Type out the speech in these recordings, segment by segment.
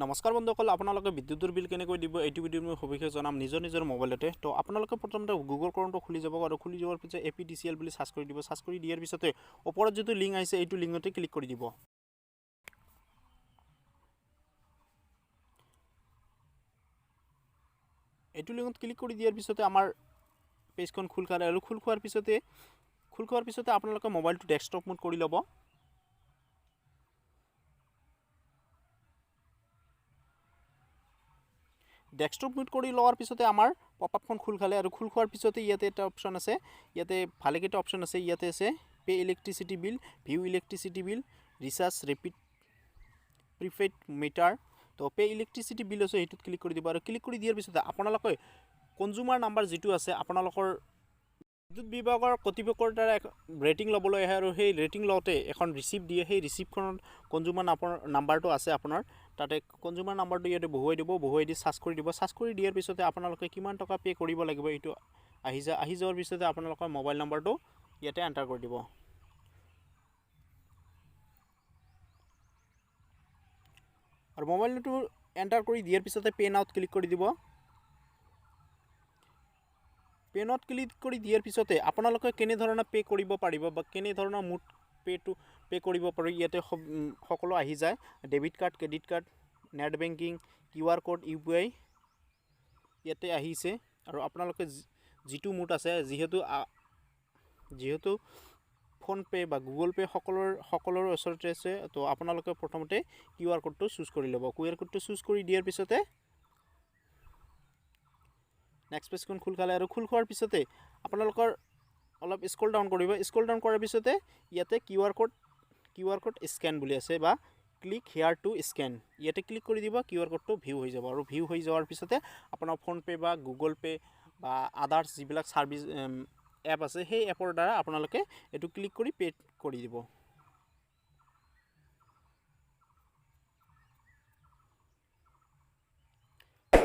নমস্কাৰ বন্ধুসকল, আপোনালোকে বিদ্যুতৰ বিল কেনেকৈ দিব এইটো ভিডিঅ'ত মই সবিশেষ জনাম নিজৰ মোবাইলতে। তো আপোনালোকে প্ৰথমতে গুগল ক্ৰমটো খুলি যাব আৰু খুলি যোৱাৰ পিছত APDCL বুলি সাৰ্চ কৰি দিব। সাৰ্চ কৰি দিয়াৰ পিছতে ওপৰত যেটো লিংক আহিছে এইটো লিংকতে ক্লিক কৰি দিব। এইটো লিংকত ক্লিক কৰি দিয়াৰ পিছতে আমাৰ পেজখন খোল খালে আৰু খোল খোৱাৰ পিছতে আপোনালোকে মোবাইলটো ডেস্কটপ মোড কৰি ল'ব। ডেস্কটপ মোড কৰি লোৱাৰ পিছতে আমাৰ পপআপখন খোল খালে আৰু খোল খোৱাৰ পিছতে ইয়াতে এটা অপচন আছে। ইয়াতে ভালেকেইটা অপচন আছে। ইয়াতে আছে pay electricity bill, view electricity bill, recharge, rapid prepaid meter. তো পে ইলেক্ট্ৰিচিটি বিল আছে, এইটোত ক্লিক কৰি দিব আৰু ক্লিক কৰি দিয়াৰ পিছতে আপোনালোকে কনজিউমাৰ নাম্বাৰ যিটো আছে আপোনালোকৰ বিদ্যুৎ বিভাগৰ কৰ্তৃপক্ষৰ দ্বাৰা ৰেটিং ল'বলৈ আহে আৰু সেই ৰেটিং লওঁতে এখন ৰিচিপ্ট দিয়ে। সেই ৰিচিপ্টখনত কনজিউমাৰ নাম্বাৰটো আছে আপোনাৰ তাতে কনজিউমাৰ নাম্বাৰটো ইয়াতে বহুৱাই দিব। বহুৱাই দি সাৰ্চ কৰি দিব। সাৰ্চ কৰি দিয়াৰ পিছতে আপোনালোকে কিমান টকা পে' কৰিব লাগিব এইটো আহি যোৱাৰ পিছতে আপোনালোকৰ মোবাইল নাম্বাৰটো ইয়াতে এণ্টাৰ কৰি দিব। আৰু মোবাইলটো এণ্টাৰ কৰি দিয়াৰ পিছতে পে নাওত ক্লিক কৰি দিব। পে নাওত ক্লিক কৰি দিয়াৰ পিছতে আপোনালোকে কেনেধৰণে পে' কৰিব পাৰিব বা কেনেধৰণৰ মুড পে' কৰিব পাৰি ইয়াতে সকলো আহি যায়। Debit card, credit card, net banking, QR code, UPI ইয়াতে আহিছে। আৰু আপোনালোকে যিটো মুড আছে যিহেতু ফোনপে বা গুগল পে সকলোৰে ওচৰতে আছে, তো আপোনালোকে প্ৰথমতে QR কোডটো চুজ কৰি ল'ব। QR কোডটো চুজ কৰি দিয়াৰ পিছতে নেক্সট পেজখন খোল খালে আৰু খোল খোৱাৰ পিছতে আপোনালোকৰ অলপ স্ক্ৰল ডাউন কৰিব। স্ক্ৰল ডাউন কৰাৰ পিছতে ইয়াতে QR কোড স্কেন বুলি আছে বা ক্লিক হেয়াৰ টু স্কেন, ইয়াতে ক্লিক কৰি দিব। QR কোডটো ভিউ হৈ যাব আৰু ভিউ হৈ যোৱাৰ পিছতে আপোনাৰ ফোনপে বা গুগল পে বা আদাৰ্ছ যিবিলাক ছাৰ্ভিচ এপ আছে সেই এপৰ দ্বাৰা আপোনালোকে এইটো ক্লিক কৰি পে' কৰি দিব।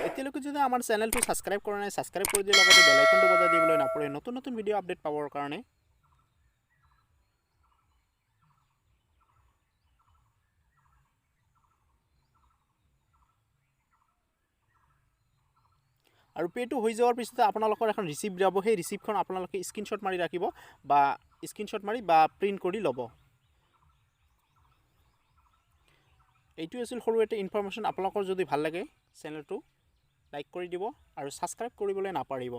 এতিয়ালৈকে যদি আমাৰ চেনেলটো ছাবস্ক্ৰাইব কৰা নাই, ছাবস্ক্ৰাইব কৰি দিয়াৰ লগতে বেল আইকনটো বজাই দিবলৈ নাপাহৰে নতুন ভিডিঅ' আপডেট পাবৰ কাৰণে। আৰু পে'টো হৈ যোৱাৰ পিছতে আপোনালোকৰ এখন ৰিচিপ্ট যাব। সেই ৰিচিপ্টখন আপোনালোকে স্ক্ৰীনশ্বট মাৰি ৰাখিব বা প্ৰিণ্ট কৰি ল'ব। এইটো আছিল সৰু এটা ইনফৰমেশ্যন। আপোনালোকৰ যদি ভাল লাগে চেনেলটো লাইক কৰি দিব আৰু ছাবস্ক্ৰাইব কৰিবলৈ নাপাহৰিব।